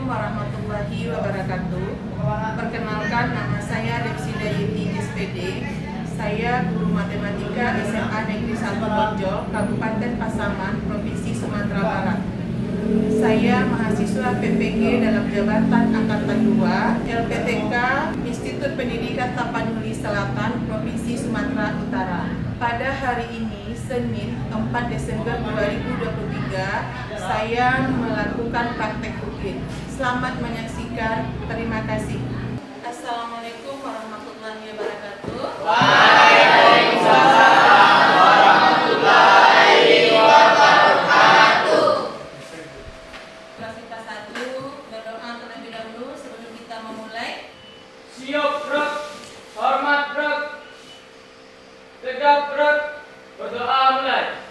warahmatullahi wabarakatuh. Perkenalkan, nama saya Repsida Yeti SPD. Saya guru matematika SMA Negeri 1 Bonjol, Kabupaten Pasaman, Provinsi Sumatera Barat. Saya mahasiswa PPG dalam jabatan Angkatan 2 LPTK Institut Pendidikan Tapanuli Selatan, Provinsi Sumatera Utara. Pada hari ini, Senin 4 Desember 2023, saya melakukan praktek UKIN. Selamat menyaksikan. Terima kasih. Assalamualaikum warahmatullahi wabarakatuh. Waalaikumsalam warahmatullahi wabarakatuh. Kelas IPA 1, berdoa terlebih dahulu sebelum kita memulai. Siap gerak, hormat gerak, tegap gerak, berdoa mulai.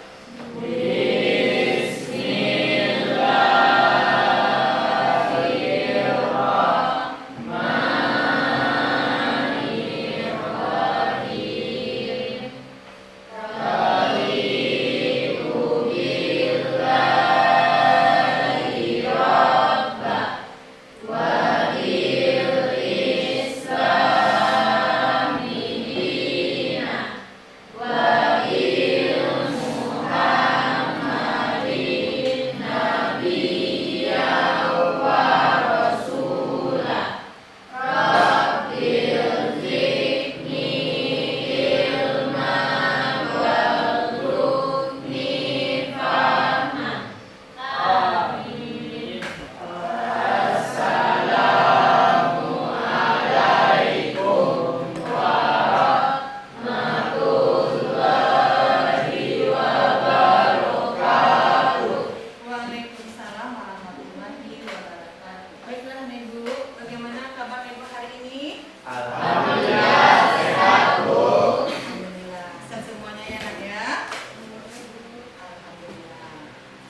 Waalaikumsalam warahmatullahi wabarakatuh. Baiklah Ibu, bagaimana kabar Ibu hari ini? Alhamdulillah sehat, Bu. Alhamdulillah, sehat semuanya ya Nak ya. Alhamdulillah.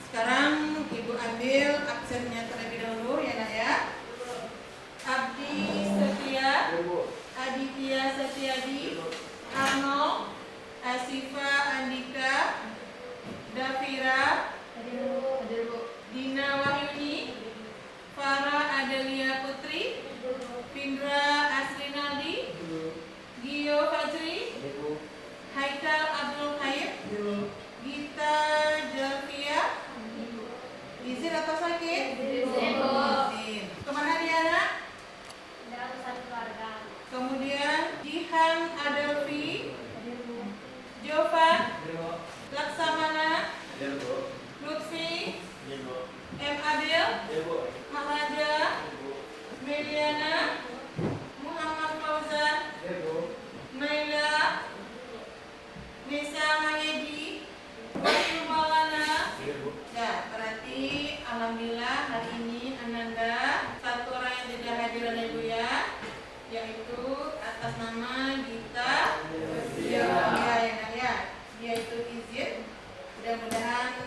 Sekarang Ibu ambil absennya terlebih dahulu ya Nak ya. Abdi Setia, Aditya Setiadi, Arnold, Asifa Andika, Dafira, Dina Wahyuni, Farah Adelia Putri, Findra Asrinaldi, Gio Fajri, Haikal Abdul Khair, Gita Jalfia. Izin atau sakit? Izin. Kemana dia Nak? Kemudian Jihan Adelvi, Jovan, Laksamana, Lutfi, M. Adil, Mahraja, Meliana, Muhammad Fauzan, Naila, Nisa Mahedi, Wahyu Maulana. Ya, berarti alhamdulillah hari ini Ananda satu orang yang tidak hadir Ibu ya, yaitu atas nama Gita. Ya, ya, dia itu izin. Mudah-mudahan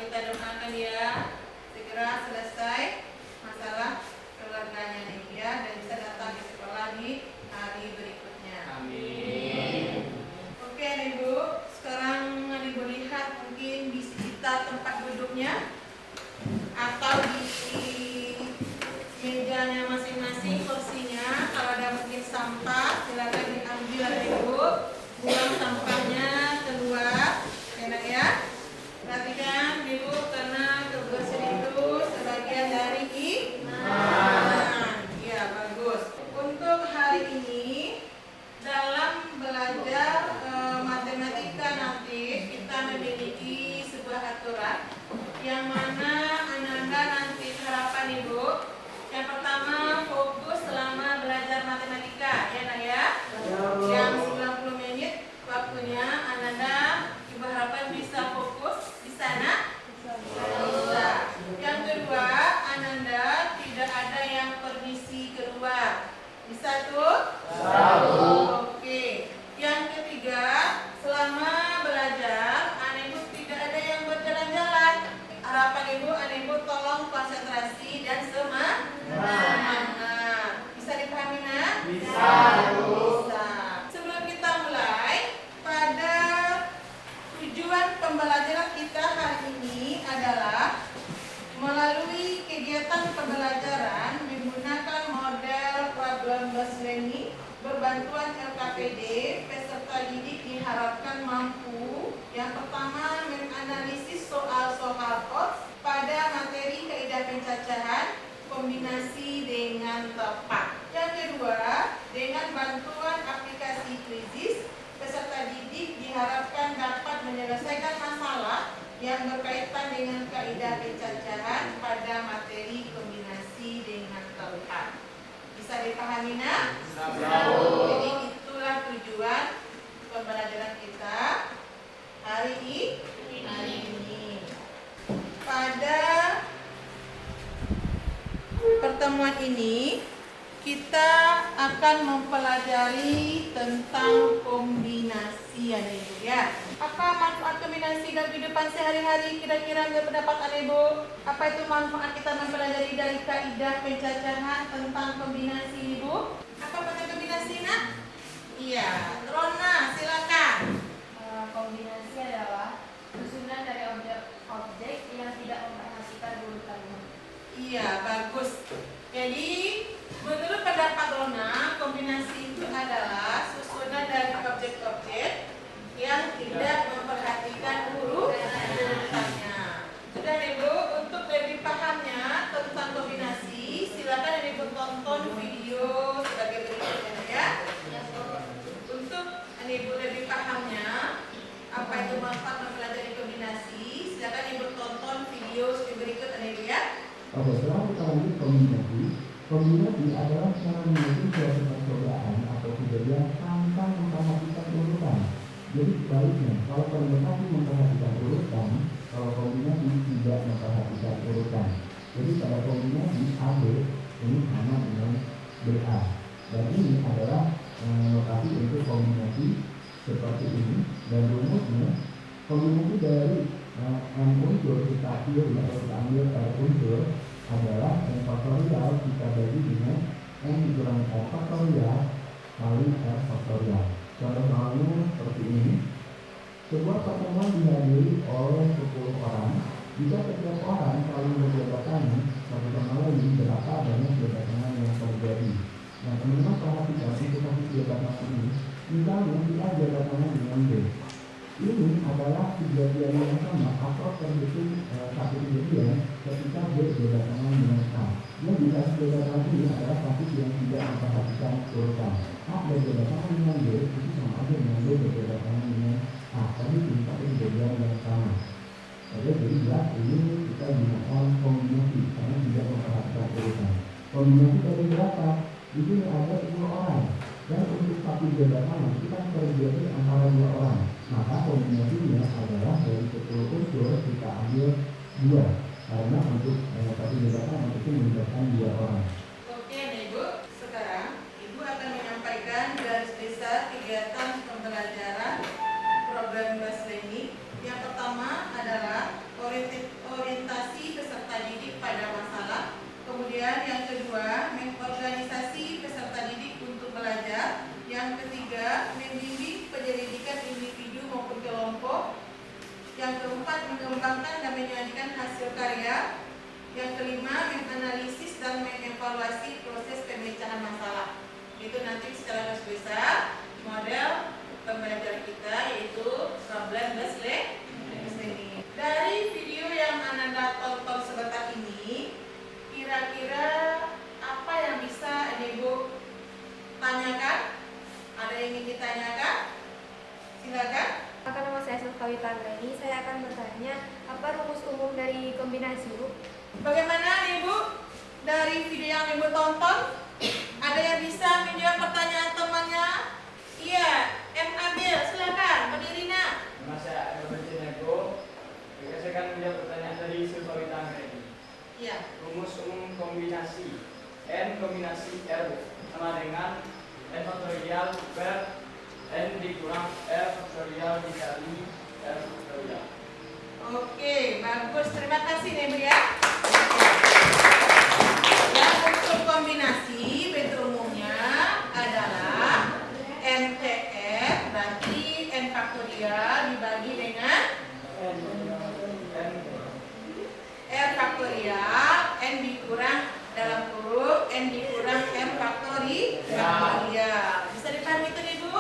kita doakan dia segera selesai masalah keluarganya nih ya, dan bisa datang di sekolah di hari berikutnya. Amin. Oke Ibu, sekarang Ibu lihat mungkin di sekitar tempat duduknya atau di mejanya masing-masing, kursinya. Kalau ada mungkin sampah, silakan diambil Ibu, buang sampahnya keluar, enak ya. Perhatikan Ibu, karena kebersihan itu sebagian dari iman. Ya, bagus. Untuk hari ini dalam belajar matematika nanti kita memiliki sebuah aturan yang mana Ananda nanti harapan Ibu yang pertama fokus selama belajar matematika ya Nak KID, peserta didik diharapkan mampu yang pertama menganalisis soal-soal KOS pada materi kaidah pencacahan kombinasi dengan tepat. Yang kedua, dengan bantuan aplikasi Quizizz, peserta didik diharapkan dapat menyelesaikan masalah yang berkaitan dengan kaidah pencacahan pada materi kombinasi dengan tepat. Bisa dipahami, nak? Jadi itulah tujuan pembelajaran kita hari ini. Pada pertemuan ini kita akan mempelajari tentang kombinasi, adik ibu ya. Apa manfaat kombinasi dalam kehidupan sehari-hari? Kira-kira menurut pendapat adik ibu, apa itu manfaat kita mempelajari dari kaidah pencacahan tentang kombinasi, ibu? Apa pada kombinasi, nak? Iya, Rona, silakan. Kombinasi adalah susunan dari objek yang tidak memperhatikan urutannya. Iya, bagus. Jadi, menurut pendapat Rona, kombinasi itu adalah susunan dari objek-objek yang tidak memperhatikan urutannya. Sudah, ibu, untuk lebih pahamnya tentang kombinasi, silakan ibu tonton video sebagai berikutnya ya. Untuk ibu lebih pahamnya apa itu manfaat mempelajari kombinasi, silakan ibu tonton video berikut ibu ya. Oke, setelah kita lanjut kombinasi. Kombinasi adalah cara menyusun suatu percobaan atau kejadian tanpa memperhatikan urutan. Jadi sebaliknya, kalau kombinasi memperhatikan urutan, kalau kombinasi tidak memperhatikan urutan. Jadi pada kombinasi AB ini sama dengan BA. Dan ini adalah lokasi untuk kombinasi seperti ini. Dan rumusnya, kombinasi dari M unsur kita pilih atau kita ambil pada unsur adalah M faktorial kita bagi dengan M dikurangi R faktorial kali R faktorial. Contoh soalnya seperti ini. Sebuah pertemuan dihadiri oleh 10 orang. Jika setiap orang saling berjabat tangan satu sama lain, berapa banyak jabat tangan yang terjadi? Nah, teman-teman perhatikan untuk posisi jabat tangan ini. Misalnya kita jabat tangan dengan B. Ini adalah kejadian yang sama atau terhitung satu kejadian ketika B jabat tangan dengan A. Jadi kasus jabat tangan ini adalah kasus yang tidak memperhatikan urutan. A berjabat tangan dengan B itu sama aja dengan B berjabat tangan dengan A. Tapi tingkat kejadian yang sama. Oke, jadi jelas ini kita gunakan kombinasi karena tidak memperhatikan urutan. Kombinasi dari berapa? Di sini ada 10 orang. Dan untuk satu jabat tangan kita terjadi antara 2 orang. Maka kombinasinya adalah dari 10 unsur kita ambil 2 karena untuk satu jabat tangan itu melibatkan 2 orang. Oke, ibu. Sekarang ibu akan menyampaikan garis besar kegiatan pembelajaran program Bahasa ini. Yang pertama adalah orientasi peserta didik pada masalah. Kemudian yang kedua, mengorganisasi peserta didik untuk belajar. Yang ketiga, membimbing penyelidikan individu maupun kelompok. Yang keempat, mengembangkan dan menyajikan hasil karya. Yang kelima, menganalisis dan mengevaluasi proses pemecahan masalah. Itu nanti secara garis besar model pembelajaran kita, yaitu problem Bahasa ini. Dari video yang Ananda tonton sebentar ini, kira-kira apa yang bisa ibu tanyakan? Ada yang ingin ditanyakan? Silakan. Maka nama saya Sulfawi Tangreni, saya akan bertanya apa rumus umum dari kombinasi, Bu? Bagaimana ibu? Dari video yang ibu tonton, ada yang bisa menjawab pertanyaan temannya? Iya, M. Abil, silakan. Berdiri nak. Nama saya Abil Nego. Saya akan menjawab pertanyaan dari Sulfawi Tangreni. Iya. Rumus umum kombinasi N kombinasi R sama dengan N faktorial per N dikurang R faktorial dikali R faktorial. Oke, bagus. Terima kasih ibu ya. Dan untuk kombinasi bentuk umumnya adalah NTR, berarti N faktorial dibagi dengan R faktorial, N dikurang dalam kurung N dikurang M faktorial. Bisa dipahami itu ibu?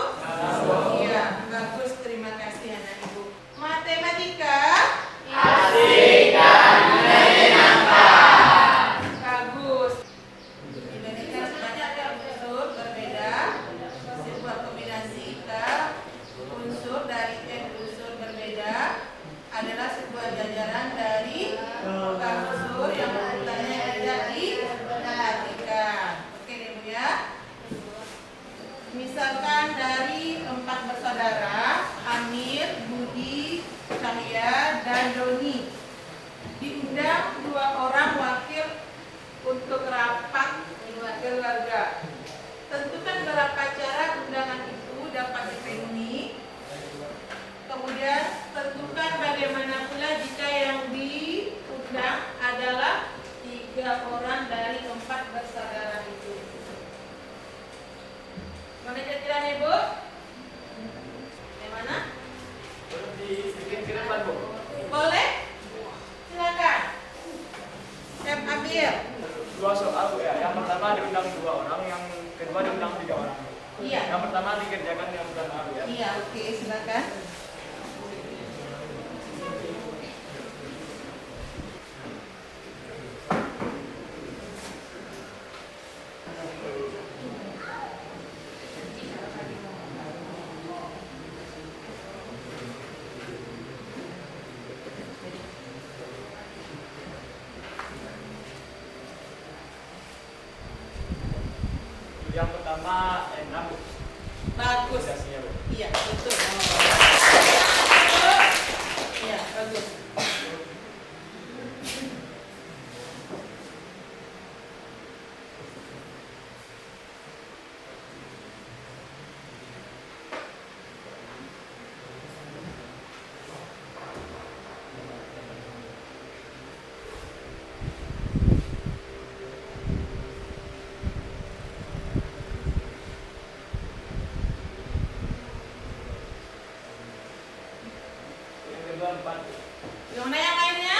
Misalkan dari 4 bersaudara, Amir, Budi, Cahya, dan Doni, diundang 2 orang wakil untuk rapat keluarga. Tentukan berapa cara undangan itu dapat dipenuhi. Kemudian tentukan bagaimana pula jika yang diundang adalah 3 orang dari 4 bersaudara itu. Mana kira-kira Ibu? Yang mana? Sedikit ke depan, Bu. Boleh? Silakan. Chef Amir. 2 soal, Bu, ya. Yang pertama diundang 2 orang, yang kedua diundang 3 orang. Iya. Yang pertama dikerjakan yang pertama, Bu, ya. Iya, oke, silakan. Yang pertama enak, Bu. Bagus. Organisasinya, Bu. Iya, betul. Iya, bagus. Yang kedua 4, Bu. Yang mana yang lainnya?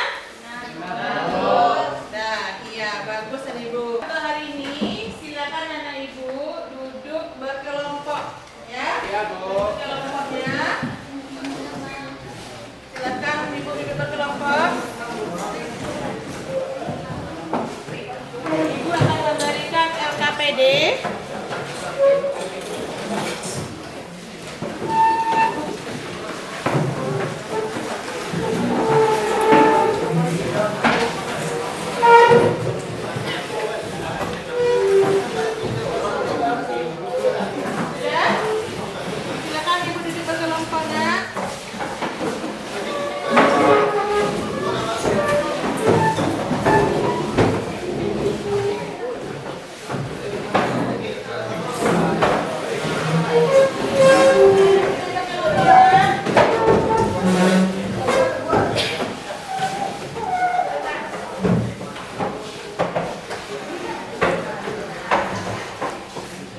Bagus. Nah, iya, bagus dan Ibu. Untuk hari ini, silakan anak Ibu duduk berkelompok, ya. Iya, Bu. Kelompoknya. Silakan Ibu duduk berkelompok. Ibu akan memberikan LKPD. Ya. Silakan Ibu duduk berkelompoknya.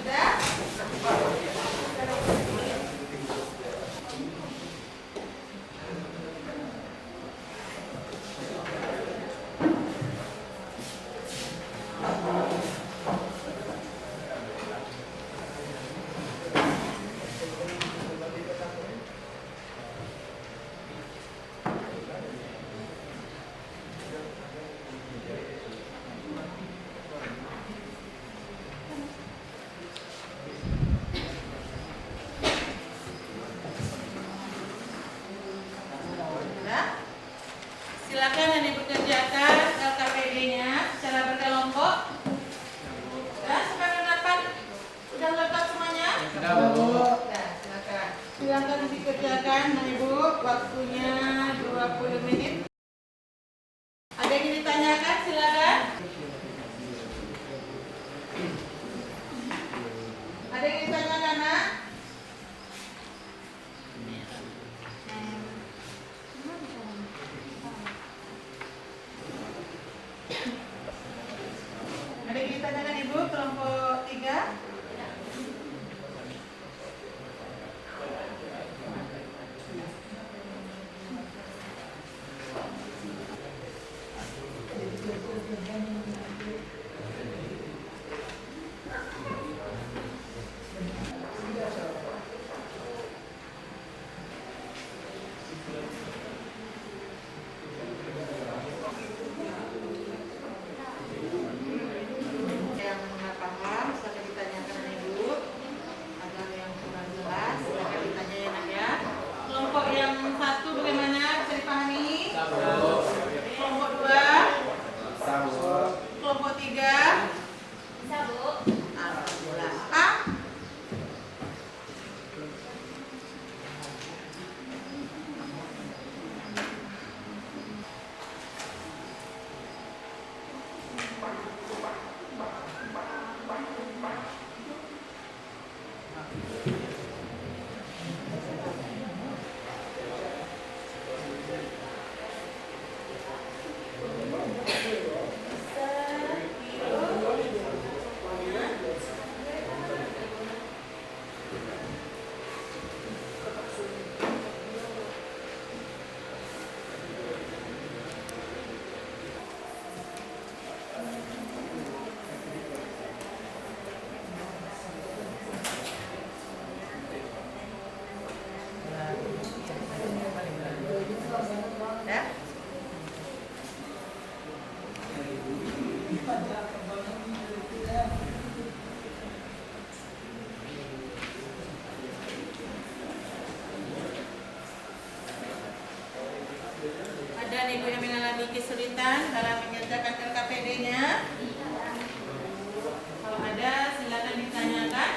Sudah? Sudah? Silakan yang dikerjakan LKPD-nya secara berkelompok. Sudah sampai dapat? Sudah lengkap semuanya? Sudah, Bu. Sudah, silakan. Silakan dikerjakan, Nah, Ibu. Waktunya 20 menit. Ada yang ingin ditanyakan? Silakan. Ada yang ingin ditanyakan, Nak? Ada yang ingin ditanyakan Ibu, kelompok 3? Ibu yang mengalami kesulitan dalam mengerjakan LKPD-nya? Kalau ada, silakan ditanyakan.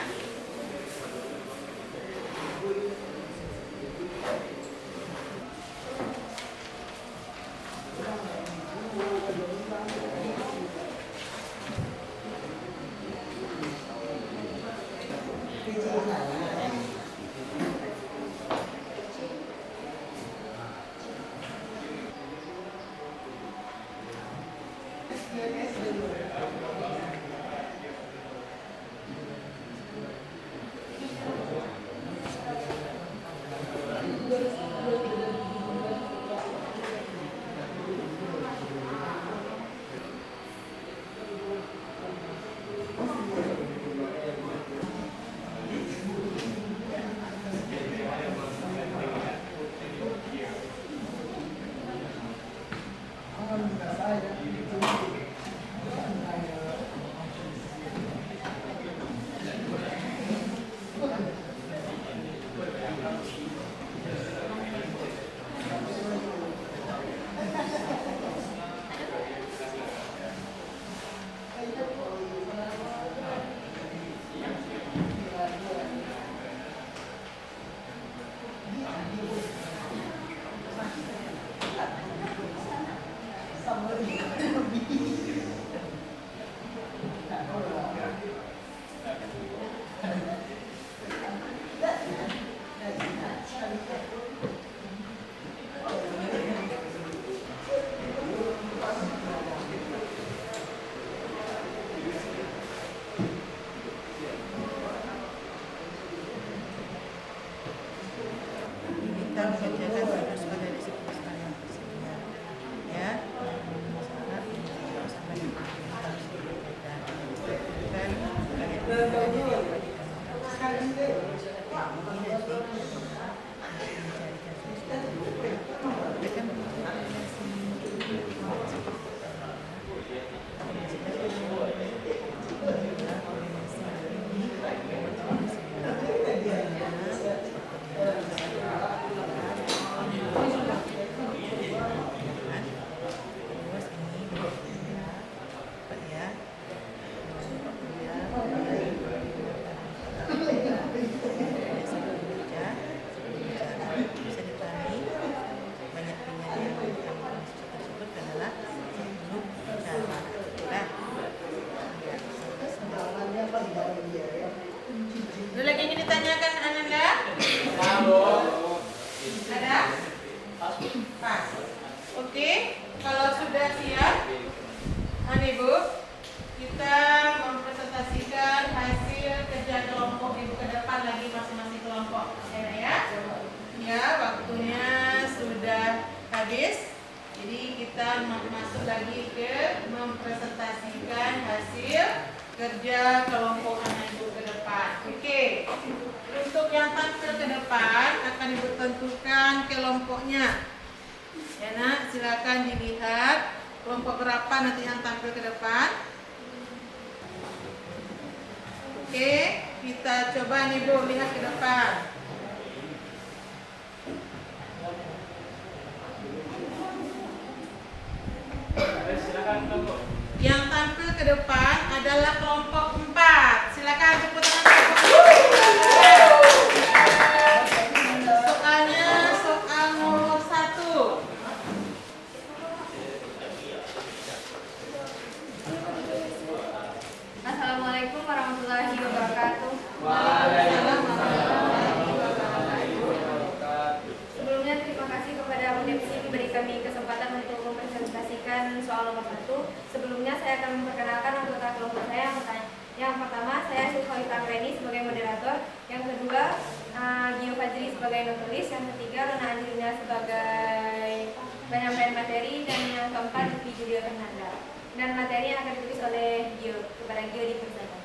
Kita mengerjakan tugas pada disiplin yang tersedia, ya. Masalah sampai ada lagi yang ditanyakan Ananda? Ada? Pas. Oke, kalau sudah siap, Ibu, kita mempresentasikan hasil kerja kelompok Ibu ke depan lagi masing-masing kelompok. Ya, ya, waktunya sudah habis. Jadi kita masuk lagi ke mempresentasikan hasil kerja kelompok anak Ibu ke depan. Oke. Untuk yang tampil ke depan akan Ibu tentukan kelompoknya. Ya Nak, silakan dilihat kelompok berapa nanti yang tampil ke depan. Oke, kita coba nih Bu lihat ke depan. Silakan kelompok. Yang tampil ke depan adalah kelompok 4. Silakan tepuk tangan. Soalnya soal nomor 1. Assalamualaikum warahmatullahi wabarakatuh. Waalaikumsalam warahmatullahi wabarakatuh. Sebelumnya terima kasih kepada UNEPSI memberi kami kesempatan untuk mempresentasikan soal nomor 1. Sebelumnya saya akan memperkenalkan anggota kelompok saya. Yang pertama, saya Sulfa Witangreni sebagai moderator. Yang kedua, Gio Fajri sebagai notulis. Yang ketiga, Lena Angelina sebagai penyampaian materi. Dan yang keempat, Vivi Julio Fernanda. Dan materi yang akan ditulis oleh Gio. Kepada Gio dipersilakan.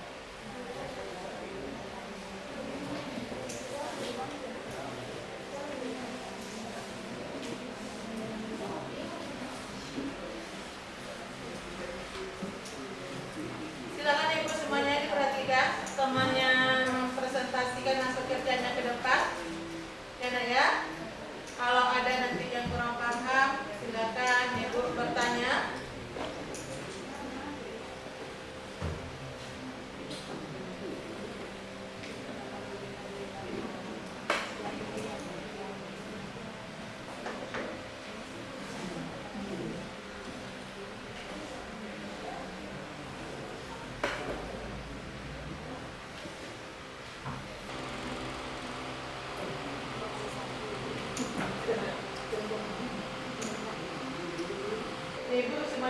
Silakan Ibu semuanya diperhatikan. Temannya mempresentasikan hasil kerjanya ke depan. Ya Nak ya. Kalau ada nanti yang kurang paham, silakan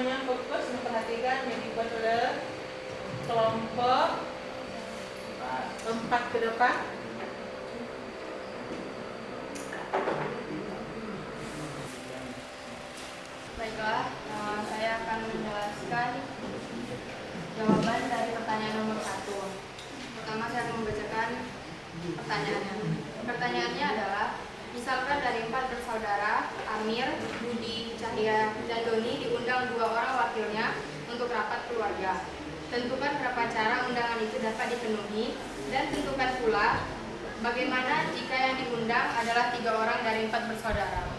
semuanya fokus memperhatikan yang dibuat oleh kelompok 4 ke depan. Baiklah, saya akan menjelaskan jawaban dari pertanyaan nomor 1. Pertama saya akan membacakan pertanyaannya. Pertanyaannya adalah, misalkan dari 4 bersaudara, Amir, Budi, Cahya, dan Doni diundang 2 orang wakilnya untuk rapat keluarga. Tentukan berapa cara undangan itu dapat dipenuhi, dan tentukan pula bagaimana jika yang diundang adalah 3 orang dari 4 bersaudara.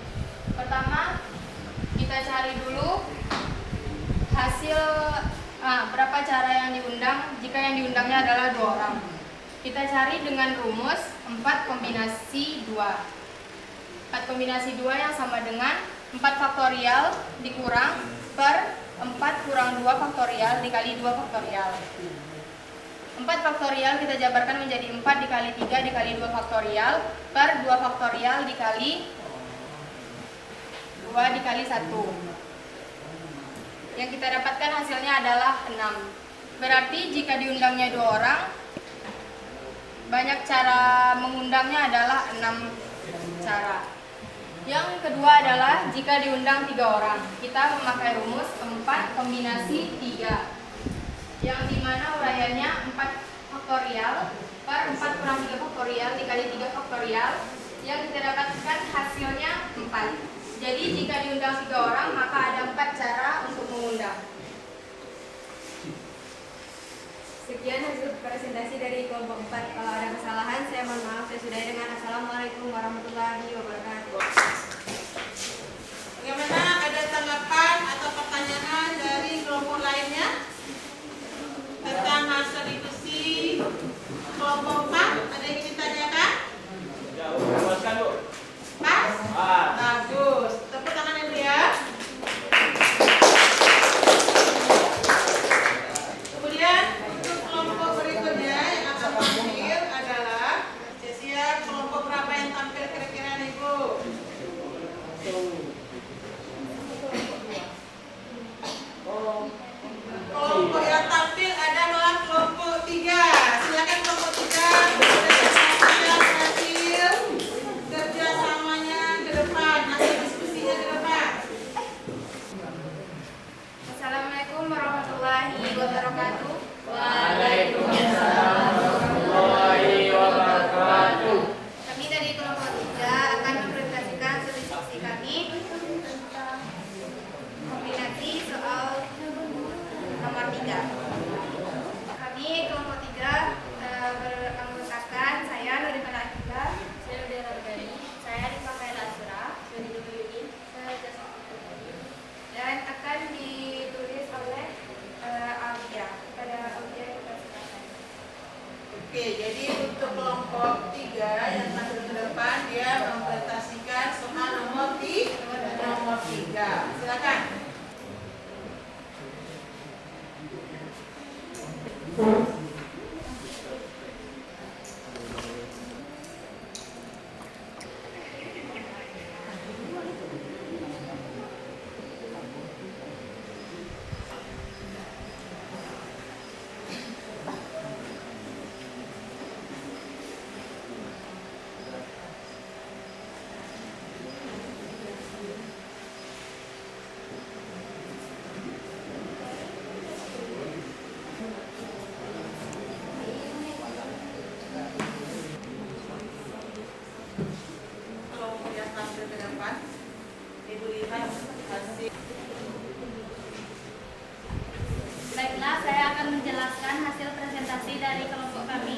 Pertama, kita cari dulu hasil berapa cara yang diundang jika yang diundangnya adalah 2 orang. Kita cari dengan rumus 4 kombinasi 2. 4 kombinasi 2 yang sama dengan 4 faktorial dikurang per 4 kurang 2 faktorial dikali 2 faktorial. 4 faktorial kita jabarkan menjadi 4 dikali 3 dikali 2 faktorial per 2 faktorial dikali 2 dikali 1. Yang kita dapatkan hasilnya adalah 6. Berarti jika diundangnya 2 orang, banyak cara mengundangnya adalah 6 cara. Yang kedua adalah jika diundang 3 orang, kita memakai rumus 4 kombinasi 3, yang dimana uraiannya 4 faktorial per 4 kurang 3 faktorial dikali 3 faktorial, yang kita dapatkan hasilnya 4. Jadi jika diundang 3 orang, maka ada 4 cara untuk mengundang. Sekian hasil presentasi dari kelompok 4. Kalau ada kesalahan, saya mohon maaf. Saya sudahi dengan Assalamualaikum warahmatullahi wabarakatuh. Bagaimana, ada tanggapan atau pertanyaan dari kelompok lainnya tentang hasil diskusi kelompok 4? Ada yang ingin ditanyakan? Jauh, jelaskan Bu. Pas? Bagus. Tepuk tangan dulu ya. Kemudian untuk kelompok berikutnya yang akan tampil adalah siap kelompok berapa yang tampil kira-kira nih Bu? Kelompok yang tampil adalah kelompok 3. Silakan kelompok 3 presentasikan hasil kerjasamanya ke depan, hasil diskusinya ke depan. Assalamualaikum warahmatullahi wabarakatuh. Waalaikumsalam warahmatullahi wabarakatuh. Kami dari kelompok 3 akan mempresentasikan hasil diskusi kami tentang kombinasi soal nomor 3. Kami kelompok 3 beranggotakan saya Nurifah Akila, saya Udara Organi, saya Rifah Asura, saya Yudin, saya Jasa, dan akan ditulis oleh Aulia. Kepada Aulia kita silakan. Oke, jadi untuk kelompok 3 yang tampil ke depan, dia mempresentasikan soal nomor 3. Silakan. Kelompok yang tampil ke depan, Ibu lihat hasil. Baiklah, saya akan menjelaskan hasil presentasi dari kelompok kami.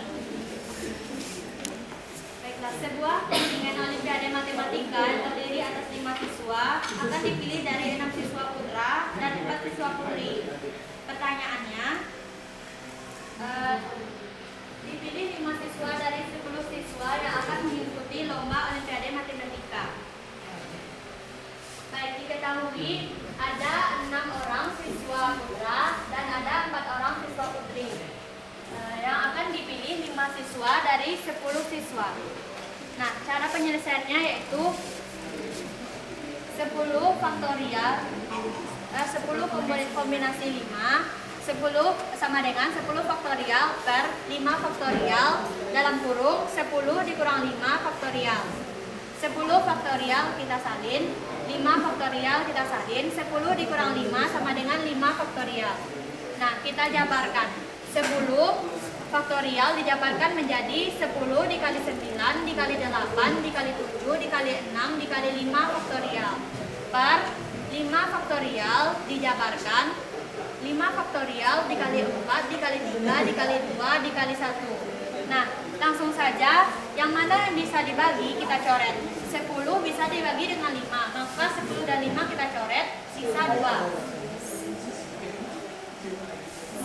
Baiklah, sebuah kontingen Olimpiade Matematika yang terdiri atas 5 siswa akan dipilih dari 6 siswa putra dan 4 siswa putri. Pertanyaannya, dipilih 5 siswa dari 10 siswa yang akan mengikuti lomba Olimpiade Matematika. Baik, diketahui ada 6 orang siswa putra dan ada 4 orang siswa putri. Yang akan dipilih 5 siswa dari 10 siswa. Nah, cara penyelesaiannya yaitu 10 faktorial 10 kombinasi 5, 10 sama dengan 10 faktorial per 5 faktorial dalam kurung 10 dikurang 5 faktorial. 10 faktorial kita salin, 5 faktorial kita salin, 10 dikurang 5 sama dengan 5 faktorial. Nah, kita jabarkan. 10 faktorial dijabarkan menjadi 10 dikali 9 dikali 8 dikali 7 dikali 6 dikali 5 faktorial per 5 faktorial dijabarkan 5 faktorial dikali 4 dikali 3 dikali 2 dikali 1. Nah, langsung saja yang mana yang bisa dibagi kita coret. 10 bisa dibagi dengan 5, maka 10 dan 5 kita coret, sisa 2.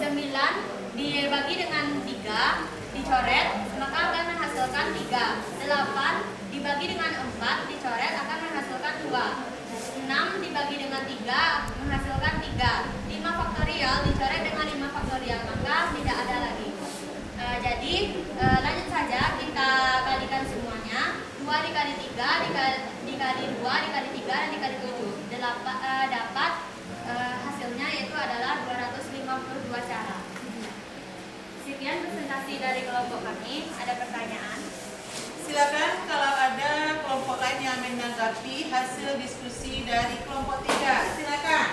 9 dibagi dengan 3 dicoret, maka akan menghasilkan 3. 8 dibagi dengan 4 dicoret akan menghasilkan 2. 6 dibagi dengan 3 menghasilkan 3. 5 faktorial dicoret dengan 5 faktorial, maka tidak ada lagi. Jadi lanjut saja kita kalikan semuanya. 2 dikali 3 dikali 2 dikali 3 dan dikali 7 dapat hasilnya yaitu adalah 252 cara. Sekian presentasi dari kelompok kami. Ada pertanyaan? Silakan kalau ada kelompok lain yang menanggapi hasil diskusi dari kelompok 3. Silakan.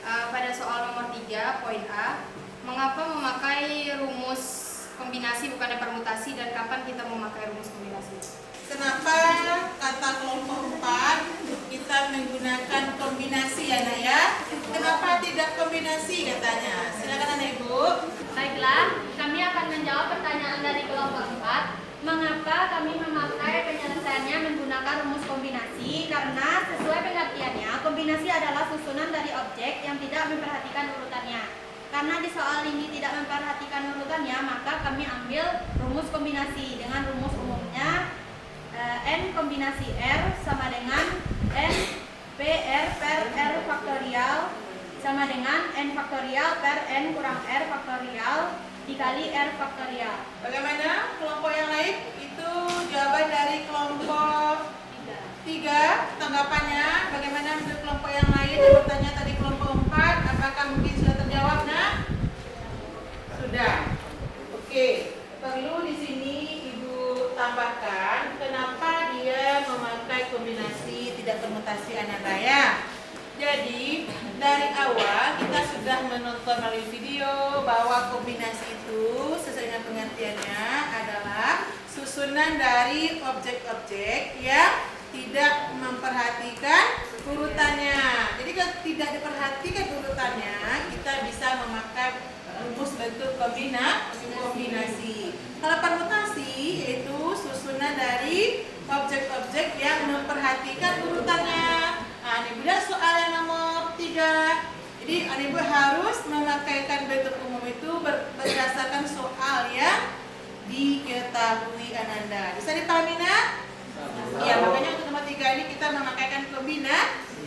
Pada soal nomor 3, poin A, mengapa memakai rumus kombinasi bukan permutasi dan kapan kita memakai rumus kombinasi? Kenapa kata kelompok 4 kita menggunakan kombinasi ya nak ya? Kenapa tidak kombinasi katanya? Silakan anak ibu. Baiklah, kami akan menjawab pertanyaan dari kelompok 4. Mengapa kami memakai penyelesaiannya menggunakan rumus kombinasi? Karena sesuai pengertiannya, kombinasi adalah susunan dari objek yang tidak memperhatikan urutannya. Karena di soal ini tidak memperhatikan urutannya, maka kami ambil rumus kombinasi dengan rumus umumnya N kombinasi R sama dengan N PR per R faktorial sama dengan N faktorial per N kurang R faktorial dikali R faktorial. Bagaimana kelompok yang lain? Itu jawaban dari kelompok 3. Tanggapannya bagaimana menurut kelompok yang lain yang bertanya tadi kelompok 4? Apakah mungkin sudah terjawab nak? Sudah. Oke. Perlu di sini ibu tambahkan kenapa dia memakai kombinasi tidak permutasi ananda ya. Jadi dari awal kita sudah menonton melalui video bahwa kombinasi itu sesuai dengan pengertiannya adalah susunan dari objek-objek yang tidak memperhatikan urutannya. Jadi kalau tidak diperhatikan urutannya, kita bisa memakai rumus bentuk kombinasi. Kalau permutasi yaitu susunan dari objek-objek yang memperhatikan urutannya. Nah, ini bila soal yang nomor 3. Jadi ibu harus memakaikan bentuk umum itu berdasarkan soal yang diketahui ananda. Bisa dipahami nak? Ya, makanya untuk nomor 3 ini kita memakaikan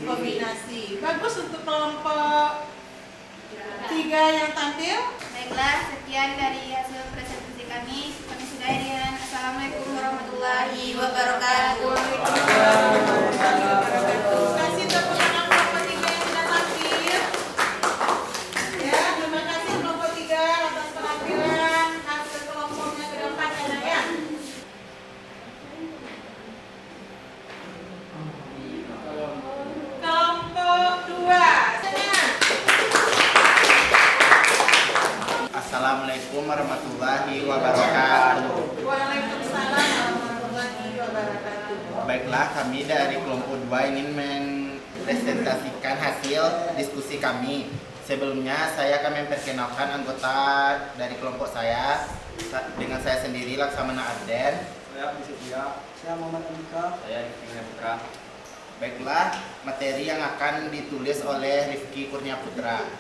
kombinasi. Bagus untuk kelompok 3 yang tampil. Baiklah, sekian dari hasil presentasi kami. Kami sudahi dengan Assalamualaikum warahmatullahi wabarakatuh. Kasih tepuk tangan kelompok 3 yang sudah tampil. Ya, terima kasih kelompok 3 atas penampilan hasil kelompoknya ke depan ya. Kelompok 2. Assalamualaikum warahmatullahi wabarakatuh. Waalaikumsalam warahmatullahi wabarakatuh. Baiklah, kami dari kelompok 2 ingin mempresentasikan hasil diskusi kami. Sebelumnya saya akan memperkenalkan anggota dari kelompok saya. Dengan saya sendiri Laksamana Arden. Saya Bisetia. Saya Muhammad Andika. Saya Rifki Putra. Baiklah, materi yang akan ditulis oleh Rifki Kurnia Putra.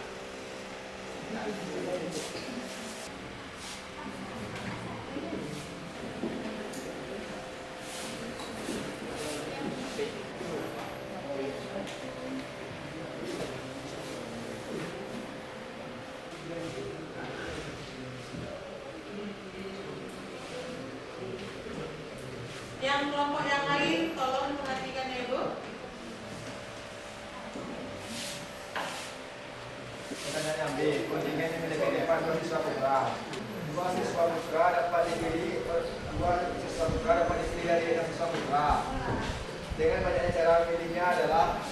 Yang kelompok yang lain tolong perhatikan ya Bu. Pertanyaan B. Kontingen yang memiliki depan dua siswa putra. Dua siswa putra dapat dipilih dari enam siswa putra. Dengan banyaknya cara memilihnya adalah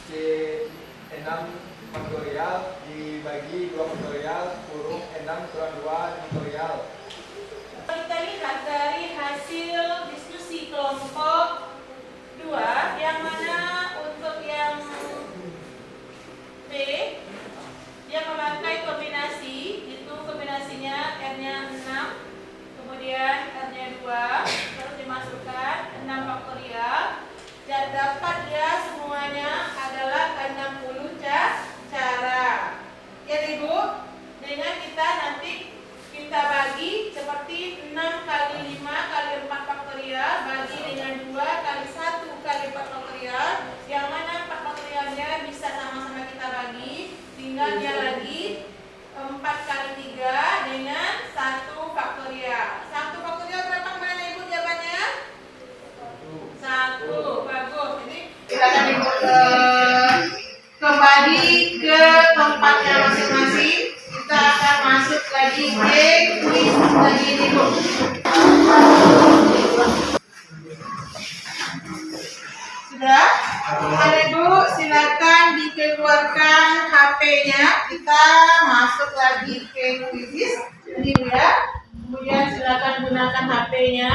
C6 faktorial dibagi 2 faktorial kurung 6 kurang 2 faktorial. Kita lihat dari hasil diskusi kelompok 2 yang mana untuk yang B yang memakai kombinasi, itu kombinasinya R-nya 6, kemudian R-nya 2, terus dimasukkan 6 faktorial dan dapat ya semuanya adalah 60 cara. Ya Ibu, dengan kita nanti kita bagi seperti 6 kali 5 kali 4 faktorial bagi dengan 2 kali 1 kali 4 faktorial, yang mana 4 faktorialnya bisa sama-sama kita bagi, tinggal dia lagi 4 kali 3 dengan 1 faktorial. 1 faktorial berapa kemana Ibu jawabannya? 1. Bagus. Jadi kita akan kembali ke tempatnya masing-masing. Kita akan masuk lagi ke kuis lagi ini Bu. Sudah? Ibu silakan dikeluarkan HP-nya. Kita masuk lagi ke kuis ini Bu ya. Kemudian silakan gunakan HP-nya.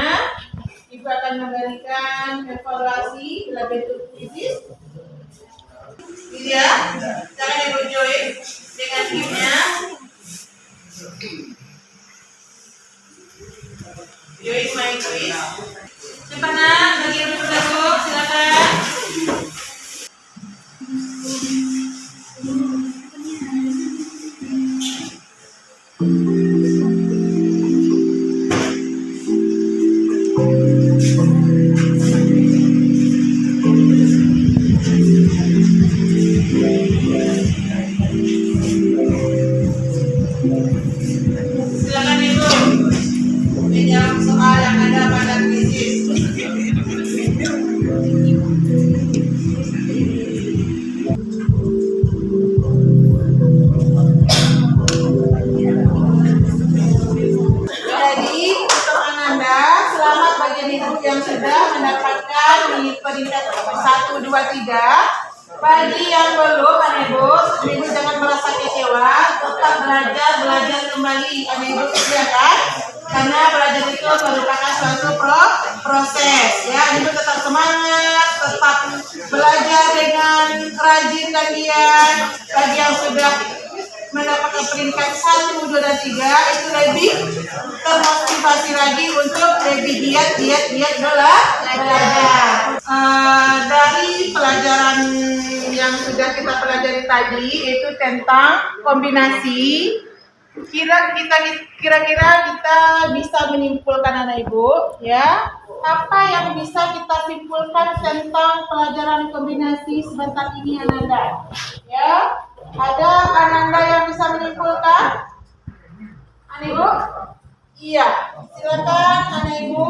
Ibu akan memberikan evaluasi dalam bentuk kuis. Ini ya. Jangan Ibu join dengan timnya. Join my quiz. Cepat nak, bagi Ibu bergabung, silakan. Silakan Ibu menjawab soal yang ada pada kuis. Jadi untuk Ananda, selamat bagi Ibu yang sudah mendapatkan peringkat 1, 2, 3. Bagi yang belum, Ibu jangan merasa kecewa, tetap belajar kembali, Ibu, ya kan? Karena belajar itu merupakan suatu proses, ya. Ibu tetap semangat, tetap belajar dengan rajin kalian. Bagi yang sudah mendapatkan peringkat 1, 2, dan 3 itu lebih termotivasi lagi untuk lebih giat belajar. Dari pelajaran yang sudah kita pelajari tadi itu tentang kombinasi, kira-kira kita bisa menyimpulkan anak Ibu ya, apa yang bisa kita simpulkan tentang pelajaran kombinasi sebentar ini Ananda ya. Ada Ananda yang bisa menyimpulkan? Anak Ibu? Iya, silakan anak Ibu.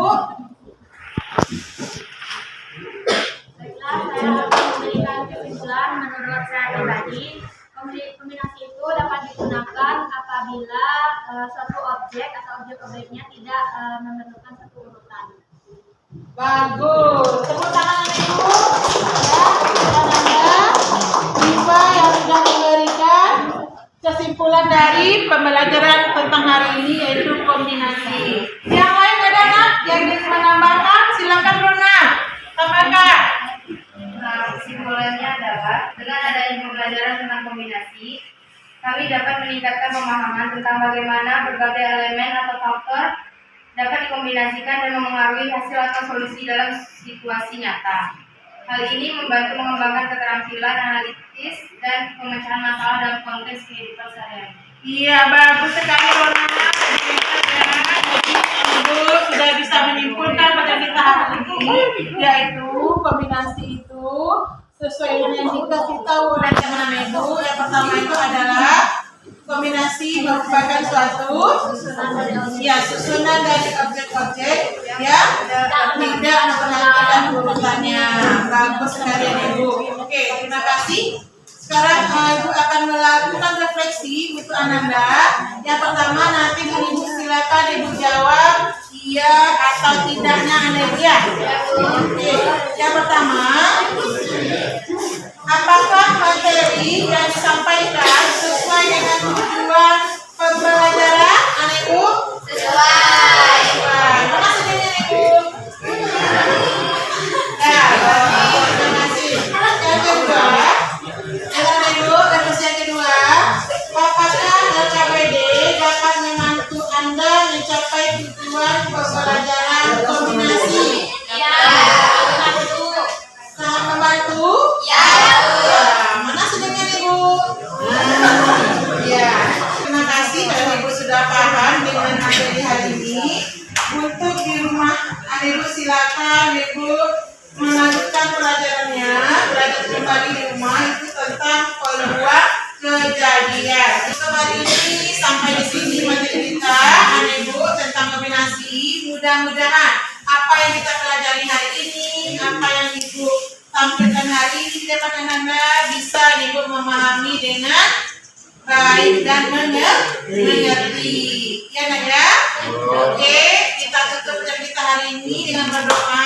Baiklah, saya akan memberikan kesimpulan menurut saya pribadi. Kombinasi itu dapat digunakan apabila suatu objek atau objek-objeknya tidak memerlukan satu urutan. Bagus, tepuk tangan Ibu. Ya, Ananda, Ibu yang sudah memberikan kesimpulan dari pembelajaran tentang hari ini yaitu kombinasi. Yang lain ada nak yang ingin menambahkan? Silakan Rona, tambahkan. Kesimpulannya adalah dengan adanya pembelajaran tentang kombinasi, kami dapat meningkatkan pemahaman tentang bagaimana berbagai elemen atau faktor dapat dikombinasikan dan memengaruhi hasil atau solusi dalam situasi nyata. Hal ini membantu mengembangkan keterampilan analitis dan pemecahan masalah dalam konteks kehidupan sehari-hari. Iya, bagus sekali Rona. Jadi Ibu sudah bisa menyimpulkan pada kita hari ini, yaitu kombinasi itu sesuai dengan yang dikasih tahu oleh teman Ibu. Yang pertama itu adalah kombinasi merupakan suatu susunan dari objek-objek yang tidak memperhatikan urutannya. Bagus sekali Ibu. Oke, terima kasih. Sekarang Ibu akan melakukan refleksi refleksi untuk Ananda. Yang pertama nanti Ibu silakan Ibu jawab iya atau tidaknya Anda ya. Oke. Yang pertama, apakah materi yang disampaikan sesuai dengan tujuan pembelajaran Anda Ibu? Sesuai. Mana sebenarnya Ibu? Ya, terima kasih. Yang kedua, yang kedua, apakah LKPD dapat membantu Anda mencapai tujuan pembelajaran kombinasi? Ya. Sangat membantu? Ya. Mana sedangkan Ibu? Ya. Terima kasih kalau Ibu sudah paham dengan materi hari ini. Untuk di rumah Ibu silakan Ibu melanjutkan pelajarannya, belajar kembali di rumah itu tentang peluang kejadian. Untuk hari ini sampai di sini materi kita, Ibu tentang kombinasi. Mudah-mudahan apa yang kita pelajari hari ini, apa yang Ibu tampilkan hari ini dapat Anda bisa Ibu memahami dengan baik dan mengerti. Ya, Nak ya? Oke, kita tutup kita hari ini dengan berdoa.